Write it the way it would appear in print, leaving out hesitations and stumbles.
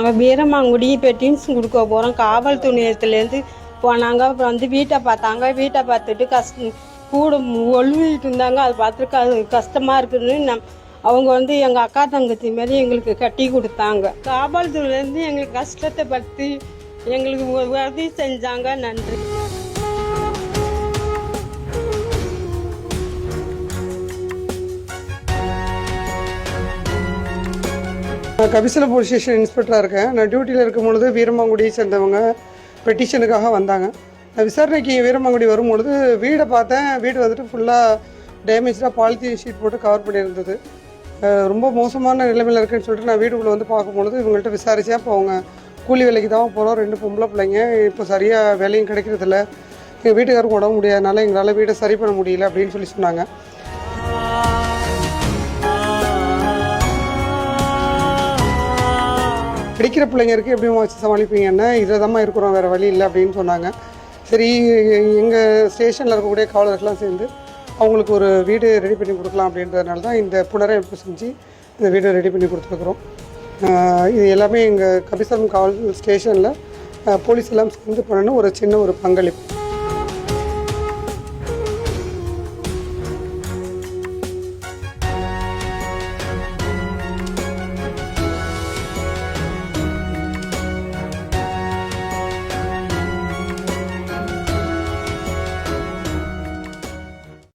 நாங்கள் வீரமாங்குடி பெட்டின்ஸ் கொடுக்க போகிறோம். காவல்துறை நிலையத்துலேருந்து போனாங்க. அப்புறம் வந்து வீட்டை பார்த்தாங்க. வீட்டை பார்த்துட்டு கூட ஒழுவிட்டு இருந்தாங்க. அதை பார்த்துட்டு அது கஷ்டமாக இருக்குதுன்னு அவங்க வந்து எங்கள் அக்கா தங்கச்சி மாதிரி எங்களுக்கு கட்டி கொடுத்தாங்க. காவல்துறையிலேருந்து எங்களுக்கு கஷ்டத்தை பற்றி எங்களுக்கு உதவி செஞ்சாங்க. நன்றி. கபிசல போலீஸ் ஸ்டேஷன் இன்ஸ்பெக்டராக இருக்கேன். நான் டியூட்டியில் இருக்கும் பொழுது வீரமாங்குடியை சேர்ந்தவங்க பெட்டிஷனுக்காக வந்தாங்க. நான் விசாரணைக்கு வீரமாங்குடி வரும்பொழுது வீடை பார்த்தேன். வீடு வந்துட்டு ஃபுல்லாக டேமேஜாக பாலித்தீன் ஷீட் போட்டு கவர் பண்ணியிருந்தது. ரொம்ப மோசமான நிலைமையில் இருக்குன்னு சொல்லிட்டு நான் வீட்டுக்குள்ளே வந்து பார்க்கும்பொழுது இவங்கள்ட்ட விசாரித்தேன். அப்போ அவங்க கூலி வேலைக்கு தான் போகிறோம், 2 பொம்பளை பிள்ளைங்க, இப்போ சரியாக வேலையும் கிடைக்கிறதில்ல, எங்கள் வீட்டுக்காரருக்கு உடம்பு முடியாதனால எங்களால் வீடை சரி பண்ண முடியல அப்படின்னு சொல்லி சொன்னாங்க. கிடைக்கிற பிள்ளைங்க இருக்குது, எப்படியும் வச்சு சமாளிப்பீங்கன்னா இதை தான் இருக்கிறோம், வேறு வழி இல்லை அப்படின்னு சொன்னாங்க. சரி, எங்கள் ஸ்டேஷனில் இருக்கக்கூடிய காவலர்கள்லாம் சேர்ந்து அவங்களுக்கு ஒரு வீடு ரெடி பண்ணி கொடுக்கலாம் அப்படின்றதுனால தான் இந்த புனரமைப்பு செஞ்சு இந்த வீடு ரெடி பண்ணி கொடுத்துருக்குறோம். இது எல்லாமே எங்கள் கபிசலம் காவல் ஸ்டேஷனில் போலீஸ் எல்லாம் சேர்ந்து பண்ணணும் ஒரு சின்ன ஒரு பங்களிப்பு.